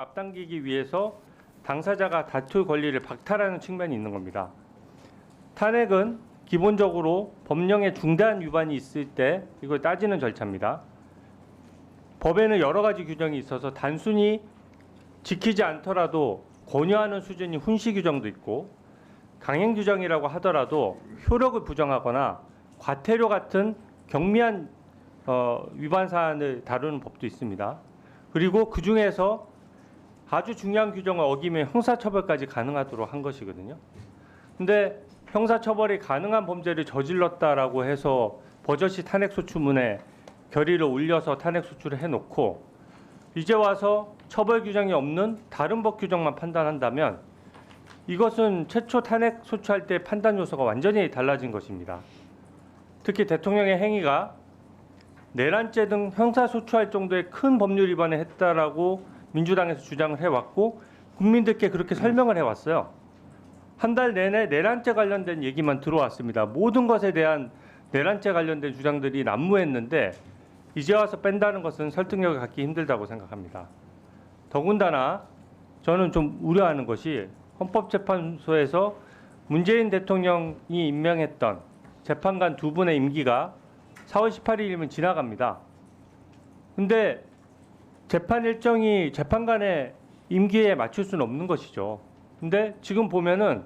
앞당기기 위해서 당사자가 다툴 권리를 박탈하는 측면이 있는 겁니다. 탄핵은 기본적으로 법령의 중대한 위반이 있을 때 이걸 따지는 절차입니다. 법에는 여러 가지 규정이 있어서 단순히 지키지 않더라도 권유하는 수준이 훈시 규정도 있고, 강행 규정이라고 하더라도 효력을 부정하거나 과태료 같은 경미한 위반 사안을 다루는 법도 있습니다. 그리고 그 중에서 아주 중요한 규정을 어기면 형사처벌까지 가능하도록 한 것이거든요. 근데 형사처벌이 가능한 범죄를 저질렀다라고 해서 버젓이 탄핵소추문에 결의를 올려서 탄핵소추를 해놓고 이제 와서 처벌 규정이 없는 다른 법 규정만 판단한다면 이것은 최초 탄핵소추할 때 판단 요소가 완전히 달라진 것입니다. 특히 대통령의 행위가 내란죄 등 형사소추할 정도의 큰 법률 위반을 했다라고 민주당에서 주장을 해왔고 국민들께 그렇게 설명을 해왔어요. 한 달 내내 내란죄 관련된 얘기만 들어왔습니다. 모든 것에 대한 내란죄 관련된 주장들이 난무했는데 이제 와서 뺀다는 것은 설득력을 갖기 힘들다고 생각합니다. 더군다나 저는 좀 우려하는 것이 헌법재판소에서 문재인 대통령이 임명했던 재판관 두 분의 임기가 4월 18일이면 지나갑니다. 근데 재판 일정이 재판관의 임기에 맞출 수는 없는 것이죠. 근데 지금 보면은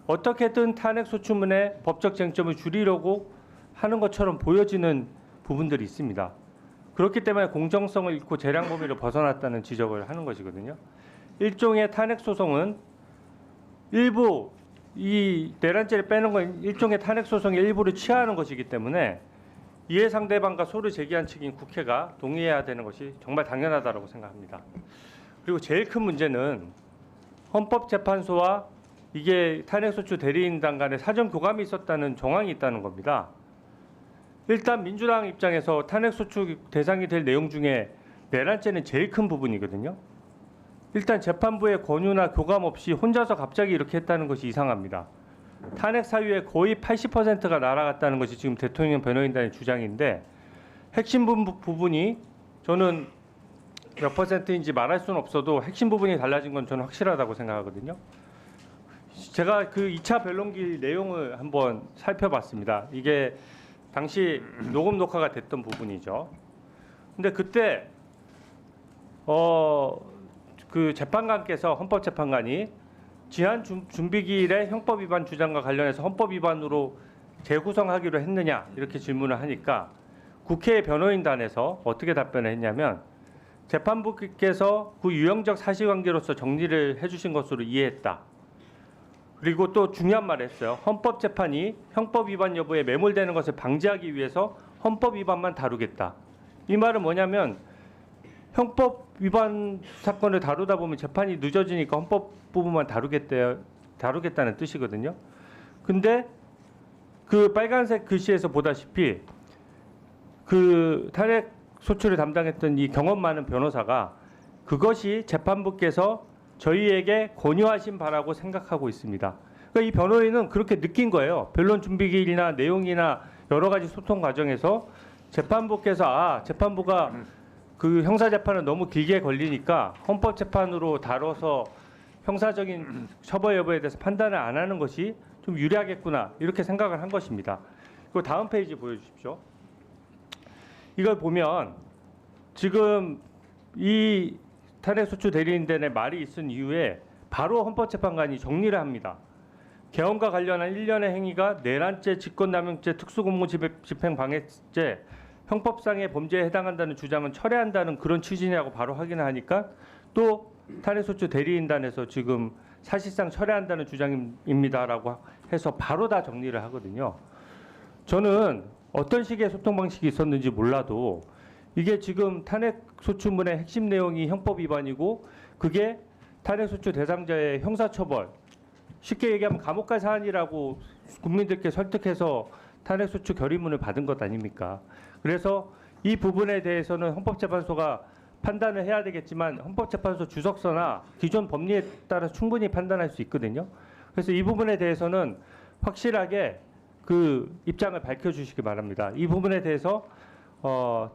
어떻게든 탄핵소추문의 법적 쟁점을 줄이려고 하는 것처럼 보여지는 부분들이 있습니다. 그렇기 때문에 공정성을 잃고 재량 범위를 벗어났다는 지적을 하는 것이거든요. 일종의 탄핵소송은 일부 이 내란죄를 빼는 건 일종의 탄핵소송의 일부를 취하하는 것이기 때문에 이해 상대방과 소를 제기한 측인 국회가 동의해야 되는 것이 정말 당연하다고 생각합니다. 그리고 제일 큰 문제는 헌법재판소와 이게 탄핵소추 대리인단 간에 사전 교감이 있었다는 정황이 있다는 겁니다. 일단 민주당 입장에서 탄핵소추 대상이 될 내용 중에 내란죄는 제일 큰 부분이거든요. 일단 재판부의 권유나 교감 없이 혼자서 갑자기 이렇게 했다는 것이 이상합니다. 탄핵 사유의 거의 80%가 날아갔다는 것이 지금 대통령 변호인단의 주장인데 핵심 부분이 저는 몇 퍼센트인지 말할 수는 없어도 핵심 부분이 달라진 건 저는 확실하다고 생각하거든요. 제가 그 2차 변론기 내용을 한번 살펴봤습니다. 이게 당시 녹음 녹화가 됐던 부분이죠. 근데 그때 그 재판관께서 헌법재판관이 지난 준비기일에 형법 위반 주장과 관련해서 헌법 위반으로 재구성하기로 했느냐 이렇게 질문을 하니까 국회 변호인단에서 어떻게 답변을 했냐면 재판부께서 그 유형적 사실관계로서 정리를 해주신 것으로 이해했다. 그리고 또 중요한 말을 했어요. 헌법재판이 형법 위반 여부에 매몰되는 것을 방지하기 위해서 헌법 위반만 다루겠다. 이 말은 뭐냐면 형법 위반 사건을 다루다 보면 재판이 늦어지니까 헌법 부분만 다루겠다는 뜻이거든요. 근데 그 빨간색 글씨에서 보다시피 그 탄핵 소추를 담당했던 이 경험 많은 변호사가 그것이 재판부께서 저희에게 권유하신 바라고 생각하고 있습니다. 그러니까 이 변호인은 그렇게 느낀 거예요. 변론 준비기일이나 내용이나 여러 가지 소통 과정에서 재판부께서 재판부가 그 형사재판은 너무 길게 걸리니까 헌법재판으로 다뤄서 형사적인 처벌 여부에 대해서 판단을 안 하는 것이 좀 유리하겠구나 이렇게 생각을 한 것입니다. 그 다음 페이지 보여주십시오. 이걸 보면 지금 이 탄핵소추 대리인단의 말이 있은 이후에 바로 헌법재판관이 정리를 합니다. 개헌과 관련한 일련의 행위가 내란죄, 직권남용죄, 특수공무집행방해죄, 형법상의 범죄에 해당한다는 주장은 철회한다는 그런 취지냐고 바로 확인을 하니까 또 탄핵소추 대리인단에서 지금 사실상 철회한다는 주장입니다라고 해서 바로 다 정리를 하거든요. 저는 어떤 식의 소통 방식이 있었는지 몰라도 이게 지금 탄핵소추문의 핵심 내용이 형법 위반이고 그게 탄핵소추 대상자의 형사처벌, 쉽게 얘기하면 감옥 갈 사안이라고 국민들께 설득해서 탄핵소추 결의문을 받은 것 아닙니까? 그래서 이 부분에 대해서는 헌법재판소가 판단을 해야 되겠지만 헌법재판소 주석서나 기존 법리에 따라 충분히 판단할 수 있거든요. 그래서 이 부분에 대해서는 확실하게 그 입장을 밝혀주시기 바랍니다. 이 부분에 대해서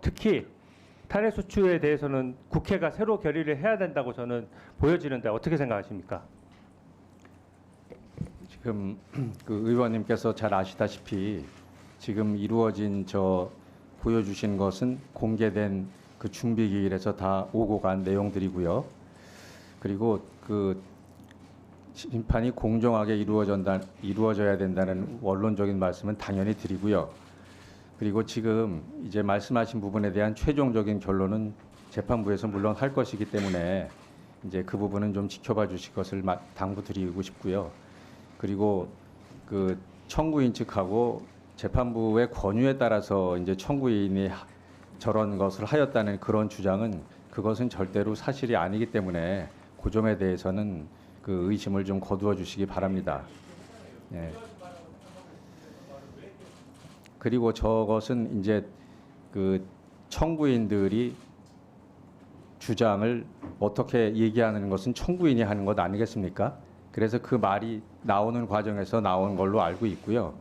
특히 탄핵 소추에 대해서는 국회가 새로 결의를 해야 된다고 저는 보여지는데 어떻게 생각하십니까? 지금 그 의원님께서 잘 아시다시피 지금 이루어진 보여주신 것은 공개된 그 준비기일에서 다 오고 간 내용들이고요. 그리고 그 심판이 공정하게 이루어져야 된다는 원론적인 말씀은 당연히 드리고요. 그리고 지금 이제 말씀하신 부분에 대한 최종적인 결론은 재판부에서 물론 할 것이기 때문에 이제 그 부분은 좀 지켜봐 주실 것을 당부드리고 싶고요. 그리고 그 청구인 측하고 재판부의 권유에 따라서 이제 청구인이 저런 것을 하였다는 그런 주장은 그것은 절대로 사실이 아니기 때문에 그 점에 대해서는 그 의심을 좀 거두어 주시기 바랍니다. 예. 그리고 저것은 이제 그 청구인들이 주장을 어떻게 얘기하는 것은 청구인이 하는 것 아니겠습니까? 그래서 그 말이 나오는 과정에서 나온 걸로 알고 있고요.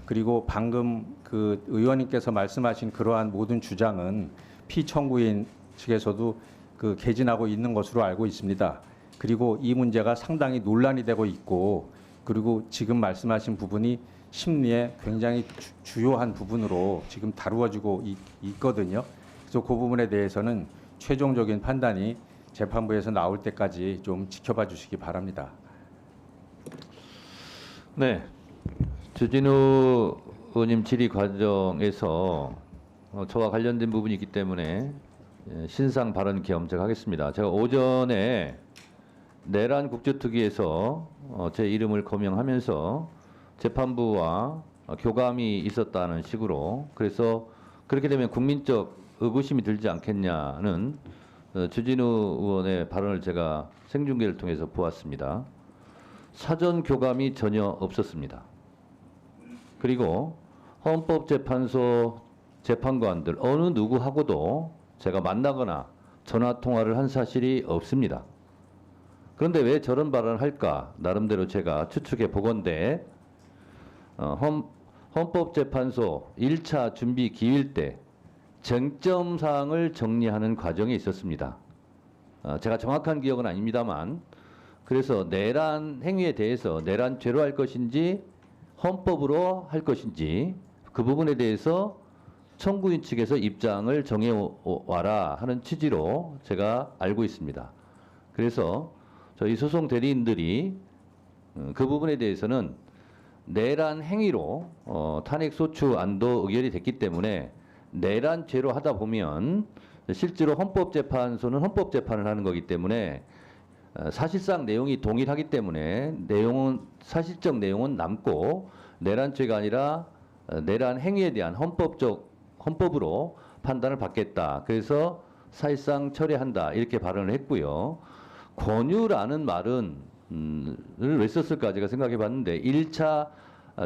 그리고 방금 그 의원님께서 말씀하신 그러한 모든 주장은 피청구인 측에서도 그 개진하고 있는 것으로 알고 있습니다. 그리고 이 문제가 상당히 논란이 되고 있고, 그리고 지금 말씀하신 부분이 심리에 굉장히 주요한 부분으로 지금 다루어지고 있거든요. 그래서 그 부분에 대해서는 최종적인 판단이 재판부에서 나올 때까지 좀 지켜봐 주시기 바랍니다. 네, 주진우 의원님 질의 과정에서 저와 관련된 부분이 있기 때문에 신상 발언 겸 제가 하겠습니다. 제가 오전에 내란 국제특위에서 제 이름을 거명하면서 재판부와 교감이 있었다는 식으로, 그래서 그렇게 되면 국민적 의구심이 들지 않겠냐는 주진우 의원의 발언을 제가 생중계를 통해서 보았습니다. 사전 교감이 전혀 없었습니다. 그리고 헌법재판소 재판관들 어느 누구하고도 제가 만나거나 전화 통화를 한 사실이 없습니다. 그런데 왜 저런 발언을 할까? 나름대로 제가 추측해 보건대 헌법재판소 1차 준비 기일 때 쟁점 사항을 정리하는 과정에 있었습니다. 제가 정확한 기억은 아닙니다만, 그래서 내란 행위에 대해서 내란죄로 할 것인지 헌법으로 할 것인지 그 부분에 대해서 청구인 측에서 입장을 정해와라 하는 취지로 제가 알고 있습니다. 그래서 저희 소송 대리인들이 그 부분에 대해서는 내란 행위로 탄핵 소추 안도 의결이 됐기 때문에 내란죄로 하다 보면 실제로 헌법재판소는 헌법재판을 하는 거기 때문에 사실상 내용이 동일하기 때문에 사실적 내용은 남고 내란죄가 아니라 내란 행위에 대한 헌법으로 판단을 받겠다. 그래서 사실상 철회한다 이렇게 발언을 했고요. 권유라는 말은 왜 썼을까 제가 생각해 봤는데 1차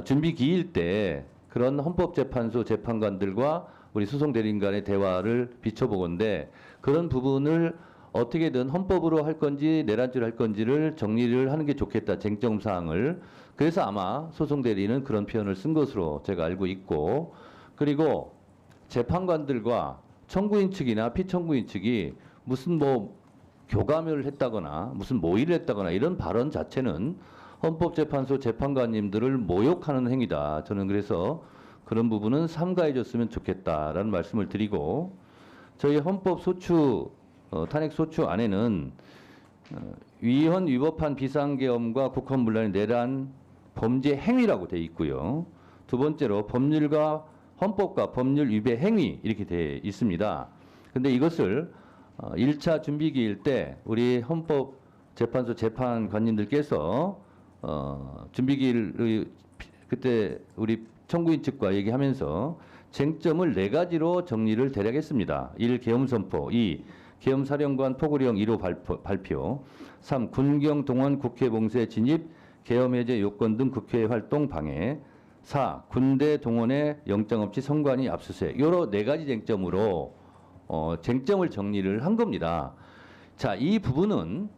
준비 기일 때 그런 헌법재판소 재판관들과 우리 소송 대리인 간의 대화를 비춰보건데 그런 부분을 어떻게든 헌법으로 할 건지 내란죄로 할 건지를 정리를 하는 게 좋겠다, 쟁점 사항을. 그래서 아마 소송 대리인은 그런 표현을 쓴 것으로 제가 알고 있고, 그리고 재판관들과 청구인 측이나 피청구인 측이 무슨 교감을 했다거나 무슨 모의를 했다거나 이런 발언 자체는 헌법재판소 재판관님들을 모욕하는 행위다. 저는 그래서 그런 부분은 삼가해 줬으면 좋겠다라는 말씀을 드리고, 저희 헌법 소추 탄핵 소추 안에는 위헌 위법한 비상계엄과 국헌문란의 내란 범죄 행위라고 되어 있고요. 두 번째로 법률과 헌법과 법률 위배 행위 이렇게 되어 있습니다. 그런데 이것을 1차 준비기일 때 우리 헌법재판소 재판관님들께서 준비기일 그때 우리 청구인 측과 얘기하면서 쟁점을 4가지로 정리를 대략 했습니다. 1. 계엄선포, 2. 계엄사령관 포고령 1호 발표, 3. 군경 동원 국회 봉쇄 진입, 계엄 해제 요건 등 국회 활동 방해, 4. 군대 동원에 영장 없이 선관위 압수수색. 여러 4가지 쟁점으로 쟁점을 정리를 한 겁니다. 자, 이 부분은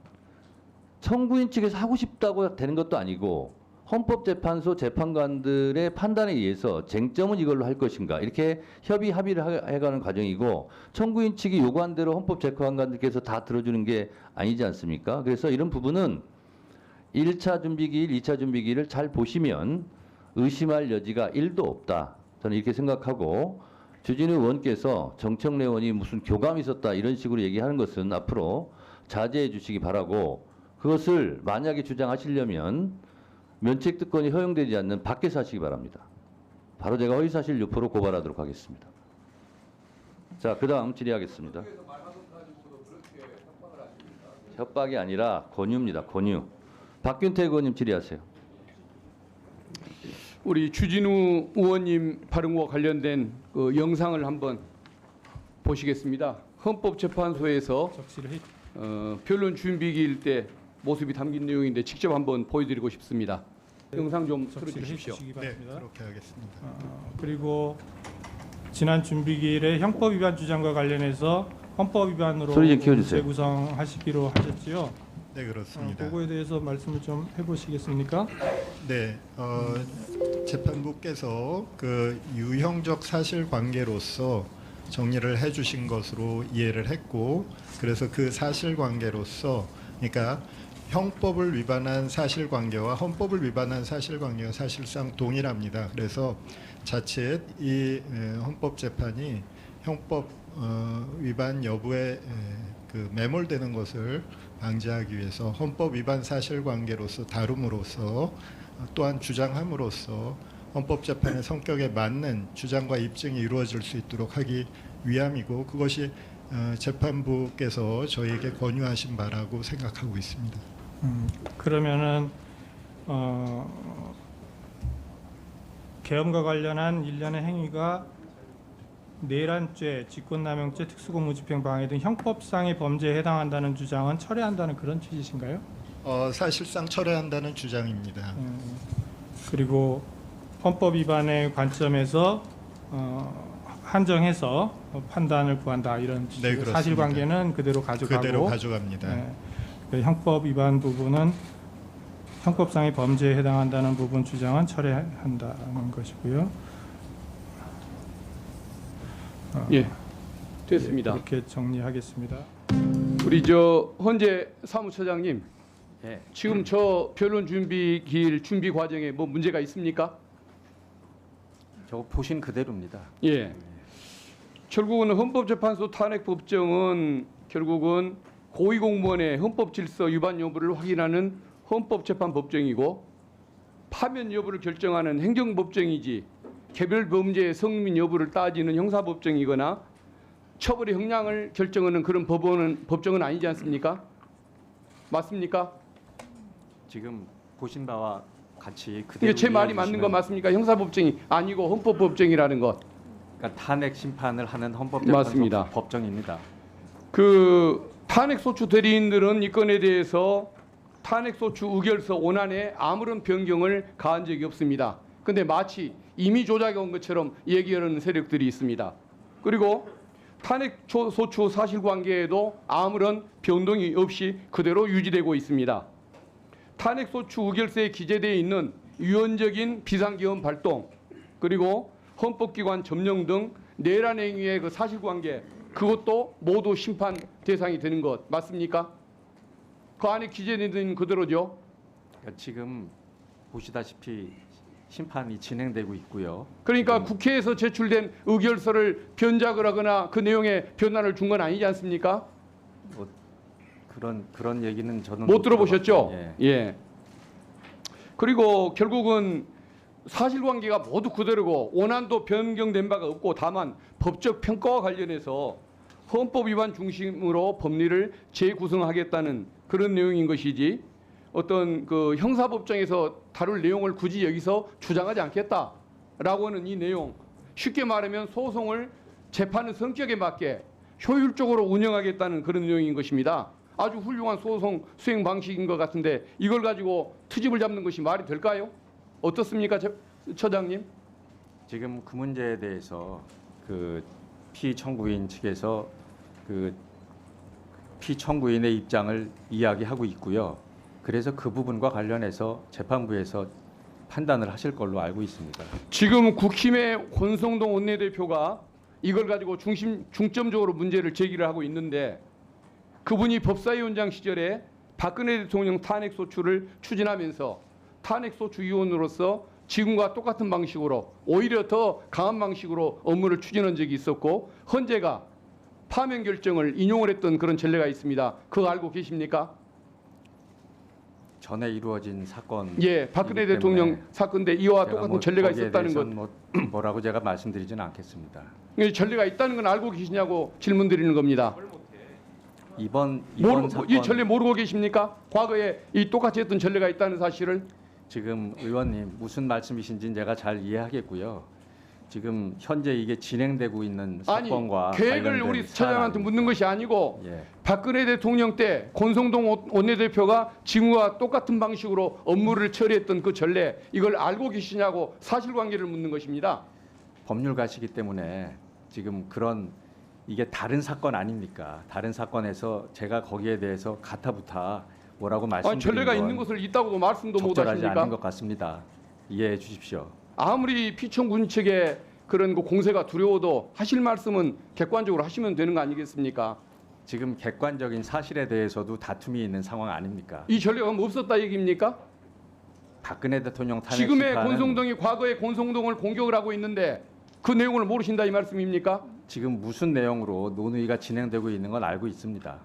청구인 측에서 하고 싶다고 되는 것도 아니고 헌법재판소 재판관들의 판단에 의해서 쟁점은 이걸로 할 것인가 이렇게 합의를 해가는 과정이고 청구인 측이 요구한 대로 헌법재판관들께서 다 들어주는 게 아니지 않습니까? 그래서 이런 부분은 1차 준비기일, 2차 준비기일을 잘 보시면 의심할 여지가 1도 없다. 저는 이렇게 생각하고 주진우 의원께서 정청래 의원이 무슨 교감이 있었다 이런 식으로 얘기하는 것은 앞으로 자제해 주시기 바라고 그것을 만약에 주장하시려면 면책특권이 허용되지 않는 밖에서 하시기 바랍니다. 바로 제가 허위사실 유포로 고발하도록 하겠습니다. 자, 그 다음 질의하겠습니다. 협박이 아니라 권유입니다. 권유. 박균태 의원님 질의하세요. 우리 주진우 의원님 발언과 관련된 그 영상을 한번 보시겠습니다. 헌법재판소에서 변론 준비기일 때 모습이 담긴 내용인데 직접 한번 보여드리고 싶습니다. 영상 좀 틀어주십시오. 네, 그렇게 하겠습니다. 그리고 지난 준비기일에 형법 위반 주장과 관련해서 헌법 위반으로 소리 좀 키워주세요. 재구성하시기로 하셨지요. 네, 그렇습니다. 그거에 대해서 말씀을 좀 해보시겠습니까? 네, 재판부께서 그 유형적 사실관계로서 정리를 해주신 것으로 이해를 했고, 그래서 그 사실관계로서, 그러니까 형법을 위반한 사실관계와 헌법을 위반한 사실관계가 사실상 동일합니다. 그래서 자칫 이 헌법재판이 형법 위반 여부에 그 매몰되는 것을 방지하기 위해서 헌법 위반 사실관계로서 다룸으로써 또한 주장함으로써 헌법재판의 성격에 맞는 주장과 입증이 이루어질 수 있도록 하기 위함이고 그것이 재판부께서 저희에게 권유하신 바라고 생각하고 있습니다. 그러면은 계엄과 관련한 일련의 행위가 내란죄, 직권남용죄, 특수공무집행 방해 등 형법상의 범죄에 해당한다는 주장은 철회한다는 그런 취지신가요? 사실상 철회한다는 주장입니다. 그리고 헌법 위반의 관점에서 한정해서 판단을 구한다 이런 취지고 네, 그렇습니다. 사실관계는 그대로 가져가고 그대로 가져갑니다. 네. 그 형법 위반 부분은 형법상의 범죄에 해당한다는 부분 주장은 철회한다는 것이고요. 예, 됐습니다. 이렇게 정리하겠습니다. 우리 저 헌재 사무처장님, 예. 지금 저 변론 준비기일 준비 과정에 뭐 문제가 있습니까? 저 보신 그대로입니다. 예. 결국은 헌법재판소 탄핵법정은 결국은 고위공무원의 헌법질서 위반 여부를 확인하는 헌법재판법정이고 파면 여부를 결정하는 행정법정이지 개별 범죄의 성민 여부를 따지는 형사법정이거나 처벌의 형량을 결정하는 그런 법정은 아니지 않습니까? 맞습니까? 지금 보신 바와 같이 그대로 이게 제 말이 맞는 이해해 거 주시면 맞습니까? 형사법정이 아니고 헌법법정이라는 것. 그러니까 탄핵 심판을 하는 맞습니다. 헌법재판소 법정입니다. 그 탄핵소추 대리인들은 이 건에 대해서 탄핵소추 의결서 원안에 아무런 변경을 가한 적이 없습니다. 근데 마치 이미 조작해 온 것처럼 얘기하는 세력들이 있습니다. 그리고 탄핵소추 사실관계에도 아무런 변동이 없이 그대로 유지되고 있습니다. 탄핵소추 의결서에 기재되어 있는 유언적인 비상계엄 발동 그리고 헌법기관 점령 등 내란 행위의 그 사실관계 그것도 모두 심판 대상이 되는 것 맞습니까? 그 안에 기재된 그대로죠. 그러니까 지금 보시다시피 심판이 진행되고 있고요. 그러니까 국회에서 제출된 의결서를 변작을 하거나 그 내용에 변화를 준 건 아니지 않습니까? 뭐 그런 얘기는 저는 못 들어보셨죠? 들어봤- 예. 예. 그리고 결국은 사실관계가 모두 그대로고 원안도 변경된 바가 없고 다만 법적 평가와 관련해서 헌법 위반 중심으로 법리를 재구성하겠다는 그런 내용인 것이지 어떤 그 형사법정에서 다룰 내용을 굳이 여기서 주장하지 않겠다라고 하는 이 내용 쉽게 말하면 소송을 재판의 성격에 맞게 효율적으로 운영하겠다는 그런 내용인 것입니다. 아주 훌륭한 소송 수행 방식인 것 같은데 이걸 가지고 트집을 잡는 것이 말이 될까요? 어떻습니까, 처장님? 지금 그 문제에 대해서 그 피청구인 측에서 그 피청구인의 입장을 이야기하고 있고요. 그래서 그 부분과 관련해서 재판부에서 판단을 하실 걸로 알고 있습니다. 지금 국힘의 권성동 원내대표가 이걸 가지고 중점적으로 문제를 제기를 하고 있는데 그분이 법사위원장 시절에 박근혜 대통령 탄핵소추를 추진하면서 탄핵소추위원으로서 지금과 똑같은 방식으로 오히려 더 강한 방식으로 업무를 추진한 적이 있었고 헌재가 파면 결정을 인용을 했던 그런 전례가 있습니다. 그거 알고 계십니까? 전에 이루어진 사건. 예, 박근혜 대통령 사건인데 이와 똑같은 전례가 있었다는 것. 뭐라고 제가 말씀드리지는 않겠습니다. 이 전례가 있다는 건 알고 계시냐고 질문드리는 겁니다. 이번 사건 이 전례 모르고 계십니까? 과거에 이 똑같이 했던 전례가 있다는 사실을. 지금 의원님 무슨 말씀이신지는 제가 잘 이해하겠고요. 지금 현재 이게 진행되고 있는 아니, 사건과 계획을 관련된 우리 사안 처장한테 묻는 것이 아니고 예. 박근혜 대통령 때 권성동 원내대표가 지금과 똑같은 방식으로 업무를 처리했던 그 전례 이걸 알고 계시냐고 사실관계를 묻는 것입니다. 법률가시기 때문에 지금 그런 이게 다른 사건 아닙니까? 다른 사건에서 제가 거기에 대해서 가타부타 뭐라고 아니, 말씀드리는 전례가 건 있는 것을 있다고도 말씀도 못 적절하지 하십니까? 않은 것 같습니다. 이해해 주십시오. 아무리 피청군 측의 그런 그 공세가 두려워도 하실 말씀은 객관적으로 하시면 되는 거 아니겠습니까? 지금 객관적인 사실에 대해서도 다툼이 있는 상황 아닙니까? 이 전례가 없었다 얘기입니까? 박근혜 대통령 탄핵 지금의 심판은 권성동이 과거에 권성동을 공격을 하고 있는데 그 내용을 모르신다 이 말씀입니까? 지금 무슨 내용으로 논의가 진행되고 있는 건 알고 있습니다.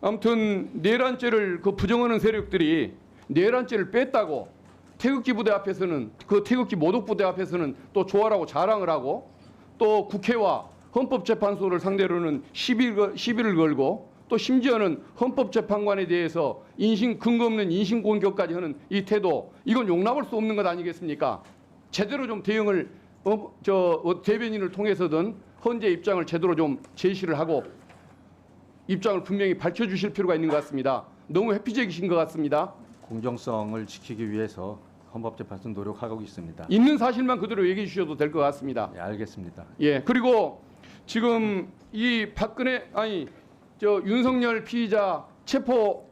아무튼 내란죄를 그 부정하는 세력들이 내란죄를 뺐다고 태극기 부대 앞에서는 그 태극기 모독 부대 앞에서는 또 조화라고 자랑을 하고 또 국회와 헌법재판소를 상대로는 시비를 걸고 또 심지어는 헌법재판관에 대해서 근거 없는 인신 공격까지 하는 이 태도 이건 용납할 수 없는 것 아니겠습니까? 제대로 좀 대응을 대변인을 통해서든 헌재 입장을 제대로 좀 제시를 하고 입장을 분명히 밝혀주실 필요가 있는 것 같습니다. 너무 회피적이신 것 같습니다. 공정성을 지키기 위해서 헌법재판소 노력하고 있습니다. 있는 사실만 그대로 얘기해 주셔도 될 것 같습니다. 네, 알겠습니다. 예, 그리고 지금 이 윤석열 피의자 체포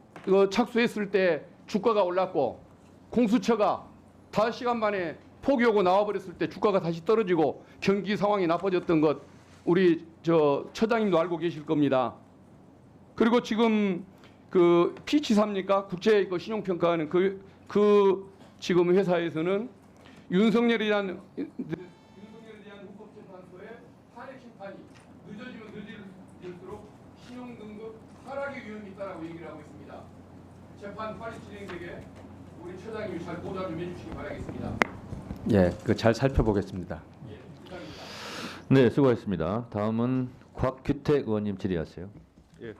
착수했을 때 주가가 올랐고 공수처가 5시간 만에 포기하고 나와버렸을 때 주가가 다시 떨어지고 경기 상황이 나빠졌던 것 우리 처장님도 알고 계실 겁니다. 그리고 지금 그 피치사입니까? 국제 신용평가하는 그 지금 회사에서는 윤석열에 대한 헌법재판소의 탄핵 심판이 늦어지면 늦을수록 신용 등급 하락의 위험이 있다라고 얘기를 하고 있습니다. 재판 빨리 진행되게 우리 처장님이 잘 보좌 좀 해주시기 바라겠습니다. 예, 그 잘 살펴보겠습니다. 네, 수고하셨습니다. 다음은 곽규택 의원님 질의하세요. 예,